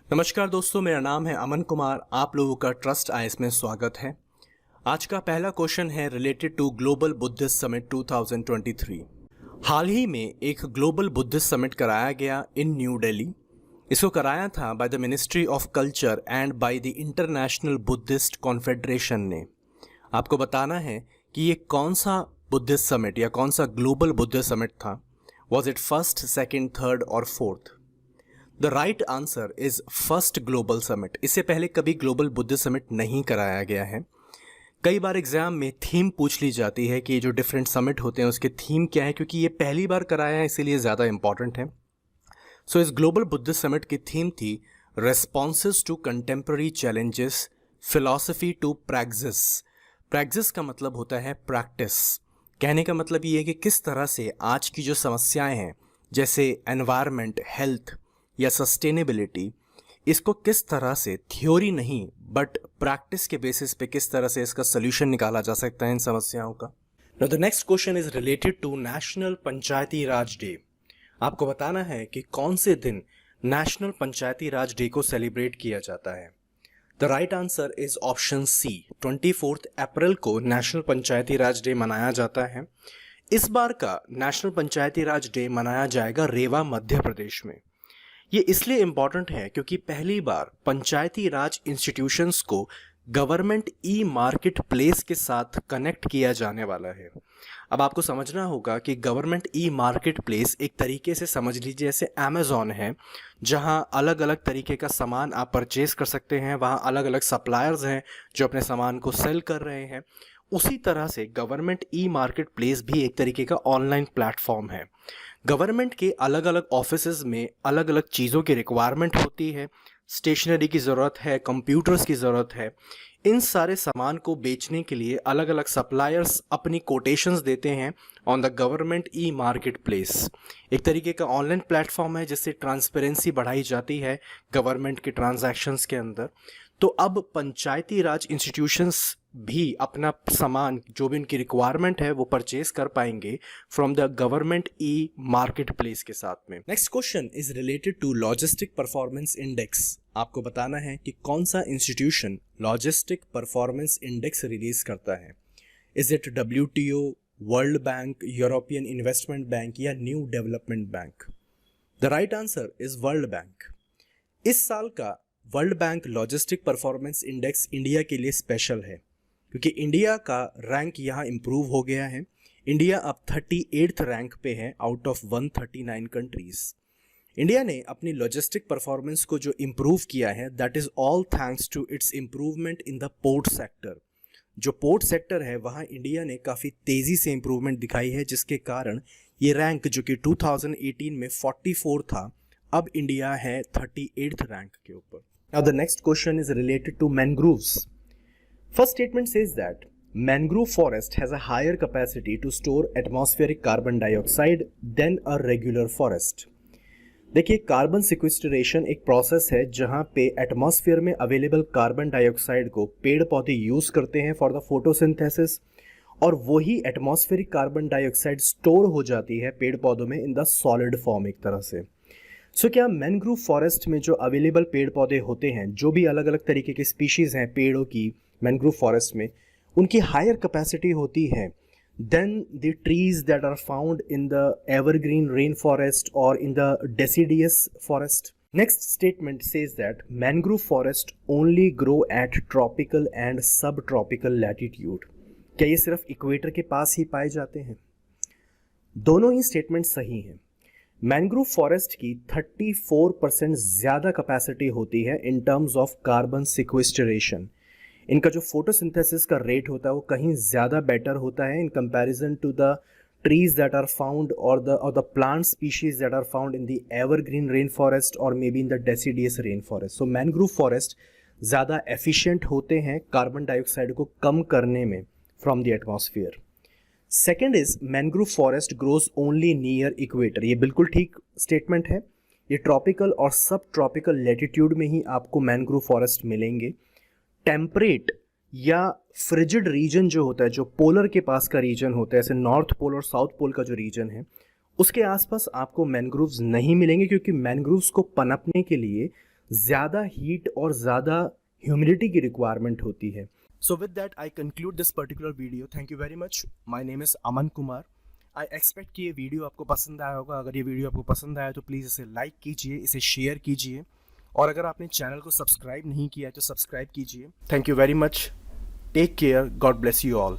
नमस्कार दोस्तों, मेरा नाम है अमन कुमार। आप लोगों का ट्रस्ट आईएएस में स्वागत है। आज का पहला क्वेश्चन है related to global Buddhist summit 2023। हाल ही में एक ग्लोबल बुद्धिस्ट समिट कराया गया इन न्यू दिल्ली। इसको कराया था by the ministry of culture and by the international Buddhist confederation ने। आपको बताना है कि ये कौन सा बुद्धिस्ट समिट या कौन सा ग्लोबल बुद्धिस्ट समिट था। Was it first, second, third और fourth? The right answer is first global summit. इससे पहले कभी ग्लोबल बुद्धिस्ट समिट नहीं कराया गया है। कई बार एग्जाम में थीम पूछ ली जाती है कि जो डिफरेंट समिट होते हैं उसके थीम क्या है, क्योंकि ये पहली बार कराया है इसीलिए ज़्यादा इंपॉर्टेंट है। सो इस ग्लोबल बुद्धिस्ट समिट की थीम थी responses to contemporary challenges, philosophy to practice. Practice का मतलब होता है प्रैक्टिस। कहने का मतलब ये है कि किस तरह से आज की जो समस्याएं हैं जैसे एनवायरनमेंट, हेल्थ या सस्टेनेबिलिटी, इसको किस तरह से थ्योरी नहीं बट प्रैक्टिस के बेसिस पे किस तरह से इसका सोल्यूशन निकाला जा सकता है इन समस्याओं का। Now the next question is related to national Panchayati Raj day. आपको बताना है कि कौन से दिन नेशनल पंचायती राज डे को सेलिब्रेट किया जाता है। The right answer is option C, 24 April को नेशनल पंचायती राज डे मनाया जाता है। इस बार का नेशनल पंचायती राज डे मनाया जाएगा रेवा, मध्य प्रदेश में। ये इसलिए इम्पॉर्टेंट है क्योंकि पहली बार पंचायती राज इंस्टीट्यूशंस को गवर्नमेंट ई मार्केट प्लेस के साथ कनेक्ट किया जाने वाला है। अब आपको समझना होगा कि गवर्नमेंट ई मार्केट प्लेस एक तरीके से समझ लीजिए जैसे अमेज़ॉन है, जहां अलग अलग तरीके का सामान आप परचेज कर सकते हैं। वहां अलग अलग सप्लायर्स हैं जो अपने सामान को सेल कर रहे हैं। उसी तरह से गवर्नमेंट ई मार्केट प्लेस भी एक तरीके का ऑनलाइन प्लेटफॉर्म है। गवर्नमेंट के अलग अलग ऑफिसेज में अलग अलग चीज़ों की रिक्वायरमेंट होती है। स्टेशनरी की ज़रूरत है, कंप्यूटर्स की ज़रूरत है। इन सारे सामान को बेचने के लिए अलग अलग सप्लायर्स अपनी कोटेशंस देते हैं on the government e market place. एक तरीके का ऑनलाइन प्लेटफॉर्म है जिससे ट्रांसपेरेंसी बढ़ाई जाती है गवर्नमेंट के ट्रांजैक्शंस के अंदर। तो अब पंचायती राज इंस्टीट्यूशंस भी अपना सामान जो भी उनकी रिक्वायरमेंट है वो परचेज कर पाएंगे from the government e marketplace के साथ में। Next question is related to Logistic Performance Index. आपको बताना है कि कौन सा institution Logistic Performance Index release करता है। Is it WTO, World Bank, European Investment Bank या New Development Bank? The right answer is World Bank. इस साल का World Bank Logistic Performance Index India के लिए स्पेशल है क्योंकि इंडिया का रैंक यहाँ इम्प्रूव हो गया है। इंडिया अब 38th रैंक पे है आउट ऑफ 139 कंट्रीज। इंडिया ने अपनी लॉजिस्टिक परफॉर्मेंस को जो इम्प्रूव किया है that is all thanks to its improvement in the port sector. जो पोर्ट सेक्टर है वहाँ इंडिया ने काफ़ी तेज़ी से इम्प्रूवमेंट दिखाई है, जिसके कारण ये रैंक जो कि 2018 में 44 था, अब इंडिया है 38th रैंक के ऊपर। Now the next question is related to mangroves. First statement says that mangrove forest has a higher capacity to store atmospheric carbon dioxide than a regular forest. देखिए, carbon sequestration एक process है जहां पे atmosphere में available carbon dioxide को पेड़ पौधे use करते हैं फॉर द फोटोसिंथेसिस, और वही एटमॉस्फेरिक कार्बन डाइऑक्साइड स्टोर हो जाती है पेड़ पौधों में इन द सॉलिड फॉर्म एक तरह से। सो क्या मैंग्रोव फॉरेस्ट में जो अवेलेबल पेड़ पौधे होते हैं, जो भी अलग अलग तरीके के स्पीशीज़ हैं पेड़ों की मैंग्रोव फॉरेस्ट में, उनकी हायर कैपेसिटी होती है than the trees that are found in the evergreen rain forest और in the deciduous forest? Next statement says that mangrove forest only grow at tropical and subtropical latitude. क्या ये सिर्फ equator के पास ही पाए जाते हैं? दोनों ही स्टेटमेंट सही हैं। मैंग्रोव फॉरेस्ट की 34% ज़्यादा कैपेसिटी होती है in terms of carbon sequestration. इनका जो फोटोसिंथेसिस का रेट होता है वो कहीं ज़्यादा बेटर होता है in comparison to the trees that are found और the plant species that are found in the evergreen rain forest और maybe in the deciduous rain forest. So mangrove forest ज़्यादा एफिशिएंट होते हैं carbon dioxide को कम करने में from the atmosphere. Second is mangrove forest grows only near equator. ये बिल्कुल ठीक स्टेटमेंट है। ये ट्रॉपिकल और सब ट्रॉपिकल लैटिट्यूड में ही आपको मैंग्रोव फॉरेस्ट मिलेंगे। टेम्परेट या फ्रिजिड रीजन जो होता है, जो पोलर के पास का रीजन होता है, जैसे नॉर्थ पोल और साउथ पोल का जो रीजन है, उसके आसपास आपको मैंग्रोव्स नहीं मिलेंगे क्योंकि मैंग्रोव्स को पनपने के लिए ज़्यादा हीट और ज़्यादा ह्यूमिडिटी की रिक्वायरमेंट होती है। So with that I conclude this particular video. Thank you very much. My name is Aman Kumar. I expect कि ये वीडियो आपको पसंद आया होगा। अगर ये वीडियो आपको पसंद आया तो प्लीज़ इसे लाइक कीजिए, इसे शेयर कीजिए, और अगर आपने चैनल को सब्सक्राइब नहीं किया है तो सब्सक्राइब कीजिए। Thank you very much. Take care. God bless you all.